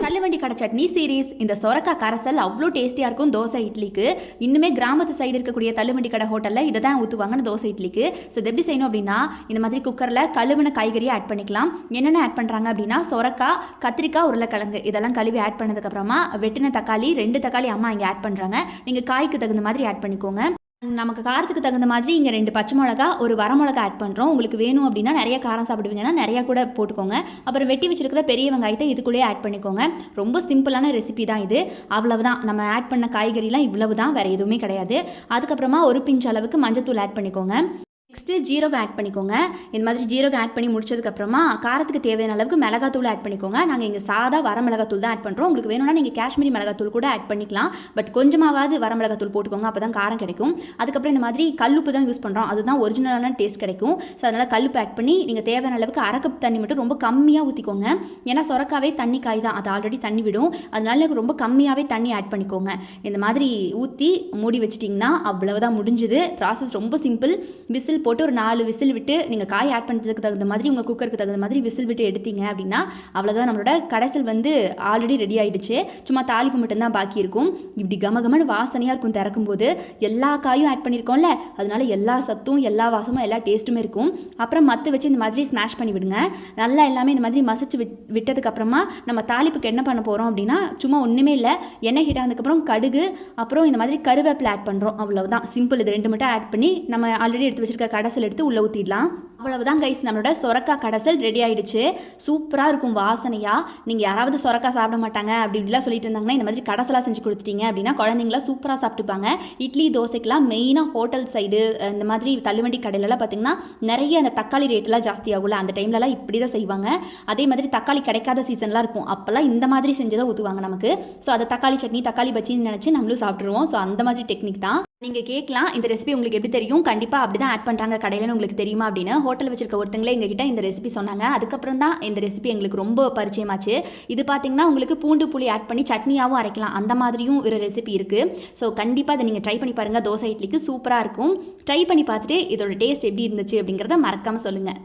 தள்ளுவண்டி கடை சட்னி சீரீஸ். இந்த சொரக்காய் கரைசல் அவ்வளோ டேஸ்டியாக இருக்கும் தோசை இட்லிக்கு. இன்னுமே கிராமத்து சைடு இருக்கக்கூடிய தள்ளுவண்டி கடை ஹோட்டலில் இதை தான் ஊற்றுவாங்கன்னு தோசை இட்லிக்கு. ஸோ இது எப்படி செய்யணும் அப்படின்னா, இந்த மாதிரி குக்கரில் கழுவின காய்கறியை ஆட் பண்ணிக்கலாம். என்னென்ன ஆட் பண்ணுறாங்க அப்படின்னா, சொரக்காய், கத்திரிக்காய், உருளைக்கிழங்கு இதெல்லாம் கழுவி ஆட் பண்ணதுக்கப்புறமா வெட்டின தக்காளி 2 தக்காளி அம்மா இங்கே ஆட் பண்ணுறாங்க. நீங்கள் காய்க்கு தகுந்த மாதிரி ஆட் பண்ணிக்கோங்க. நமக்கு காரத்துக்கு தகுந்த மாதிரி இங்கே 2 பச்சை மிளகா, ஒரு வரமிளகா ஆட் பண்ணுறோம். உங்களுக்கு வேணும் அப்படின்னா நிறைய காரம் சாப்பிடுவீங்கன்னா நிறையா கூட போட்டுக்கோங்க. அப்புறம் வெட்டி வச்சிருக்கிற பெரிய வெங்காயத்தை இதுக்குள்ளேயே ஆட் பண்ணிக்கோங்க. ரொம்ப சிம்பிளான ரெசிபி தான் இது. அவ்வளவுதான், நம்ம ஆட் பண்ண காய்கறிலாம் இவ்வளவு தான், வேறு எதுவுமே கிடையாது. அதுக்கப்புறமா ஒரு பிஞ்ச் அளவுக்கு மஞ்சத்தூள் ஆட் பண்ணிக்கோங்க. நெக்ஸ்ட்டு ஜீரகம் ஆட் பண்ணிக்கோங்க. இந்த மாதிரி ஜீரகம் ஆட் பண்ணி முடிச்சதுக்கப்புறமா காரத்துக்கு தேவையான அளவுக்கு மிளகாத்தூள் ஆட் பண்ணிக்கோங்க. நாங்கள் இங்கே சாதா வரமிளகாத்தூள் தான் ஆட் பண்ணுறோம். உங்களுக்கு வேணும்னா நீங்கள் காஷ்மீரி மிளகாத்தூள் கூட ஆட் பண்ணிக்கலாம். பட் கொஞ்சமாவது வரமிளகாத்தூள் போட்டுக்கோங்க, அப்போ தான் காரம் கிடைக்கும். அதுக்கப்புறம் இந்த மாதிரி கல்லுப்பு தான் யூஸ் பண்ணுறோம், அதுதான் ஒரிஜினலான டேஸ்ட் கிடைக்கும். ஸோ அதனால் கல்லுப்பு ஆட் பண்ணி நீங்கள் தேவையான அளவுக்கு 1/2 கப் தண்ணி மட்டும் ரொம்ப கம்மியாக ஊற்றிக்கோங்க. ஏன்னா சொரக்காவே தண்ணி காய் தான், அது ஆல்ரெடி தண்ணி விடும். அதனால ரொம்ப கம்மியாகவே தண்ணி ஆட் பண்ணிக்கோங்க. இந்த மாதிரி ஊற்றி மூடி வச்சிட்டிங்கன்னா அவ்வளவுதான், முடிஞ்சுது. ப்ராசஸ் ரொம்ப சிம்பிள். விசில் போட்டு ஒரு 4 விசில் விட்டு நீங்கள் காய் ஆட் பண்ணுறதுக்கு தகுந்த மாதிரி உங்கள் குக்கருக்கு தகுந்த மாதிரி விசில் விட்டு எடுத்தீங்க அப்படின்னா அவ்வளோதான், நம்மளோட கடைசல் வந்து ஆல்ரெடி ரெடி ஆகிடுச்சு. சும்மா தாளிப்பு மட்டும்தான் பாக்கி இருக்கும். இப்படி கமகமன்னு வாசனையாக இருக்கும் திறக்கும் போது. எல்லா காயும் ஆட் பண்ணியிருக்கோம்ல, அதனால எல்லா சத்தும் எல்லா வாசமும் எல்லா டேஸ்ட்டுமே இருக்கும். அப்புறம் மற்ற வச்சு இந்த மாதிரி ஸ்மாஷ் பண்ணி விடுங்க. நல்லா எல்லாமே இந்த மாதிரி மசிச்சு விட்டதுக்கப்புறமா நம்ம தாளிப்புக்கு என்ன பண்ண போகிறோம் அப்படின்னா, சும்மா ஒன்றுமே இல்லை, எண்ணெய் ஹீட் ஆனதுக்கப்புறம் கடுகு, அப்புறம் இந்த மாதிரி கருவேப்பிலை ஆட் பண்ணுறோம். அவ்வளவுதான், சிம்பிள். இது 2 மட்டும் ஆட் பண்ணி நம்ம ஆல்ரெடி எடுத்து வச்சிருக்க கடைசல் எடுத்து உள்ளே ஊற்றிடலாம். அவ்வளவுதான் கைஸ், நம்மளோட சொரக்காய் கடைசல் ரெடி ஆகிடுச்சு. சூப்பராக இருக்கும் வாசனையாக. நீங்கள் யாராவது சொரக்காய் சாப்பிட மாட்டாங்க அப்படி இப்படிலாம் சொல்லிட்டு இருந்தாங்கன்னா இந்த மாதிரி கடைசலாக செஞ்சு கொடுத்துட்டீங்க அப்படின்னா குழந்தைங்களாம் சூப்பராக சாப்பிட்டுப்பாங்க. இட்லி தோசைக்கெலாம் மெயினாக ஹோட்டல் சைடு இந்த மாதிரி தள்ளுவண்டி கடையிலலாம் பார்த்திங்கன்னா நிறைய அந்த தக்காளி ரேட்டெலாம் ஜாஸ்தி ஆகும்ல, அந்த டைம்லலாம் இப்படி தான் செய்வாங்க. அதே மாதிரி தக்காளி கிடைக்காத சீசன்லாம் இருக்கும், அப்போல்லாம் இந்த மாதிரி செஞ்சு தான் ஊற்றுவாங்க நமக்கு. ஸோ அதை தக்காளி சட்னி தக்காளி பச்சின்னு நினச்சி நம்மளும் சாப்பிட்ருவோம். ஸோ அந்த மாதிரி டெக்னிக் தான். நீங்கள் கேட்கலாம், இந்த ரெசிபி உங்களுக்கு எப்படி தெரியும்? கண்டிப்பாக அப்படி தான் ஆட் பண்ணுறாங்க கடையிலன்னு உங்களுக்கு தெரியுமா அப்படின்னு. ஹோட்டல் வச்சிருக்க ஒருத்தங்களே எங்ககிட்ட இந்த ரெசிபி சொன்னாங்க. அதுக்கப்புறம் தான் இந்த ரெசிபி எங்களுக்கு ரொம்ப பரிச்சயமாச்சு. இது பார்த்தீங்கன்னா உங்களுக்கு பூண்டு புளி ஆட் பண்ணி சட்னியாகவும் அரைக்கலாம், அந்த மாதிரியும் ஒரு ரெசிபி இருக்குது. ஸோ கண்டிப்பாக அதை நீங்கள் ட்ரை பண்ணி பாருங்கள். தோசை இட்லிக்கு சூப்பராக இருக்கும். ட்ரை பண்ணி பார்த்துட்டு இதோட டேஸ்ட் எப்படி இருந்துச்சு அப்படிங்கிறத மறக்காமல் சொல்லுங்கள்.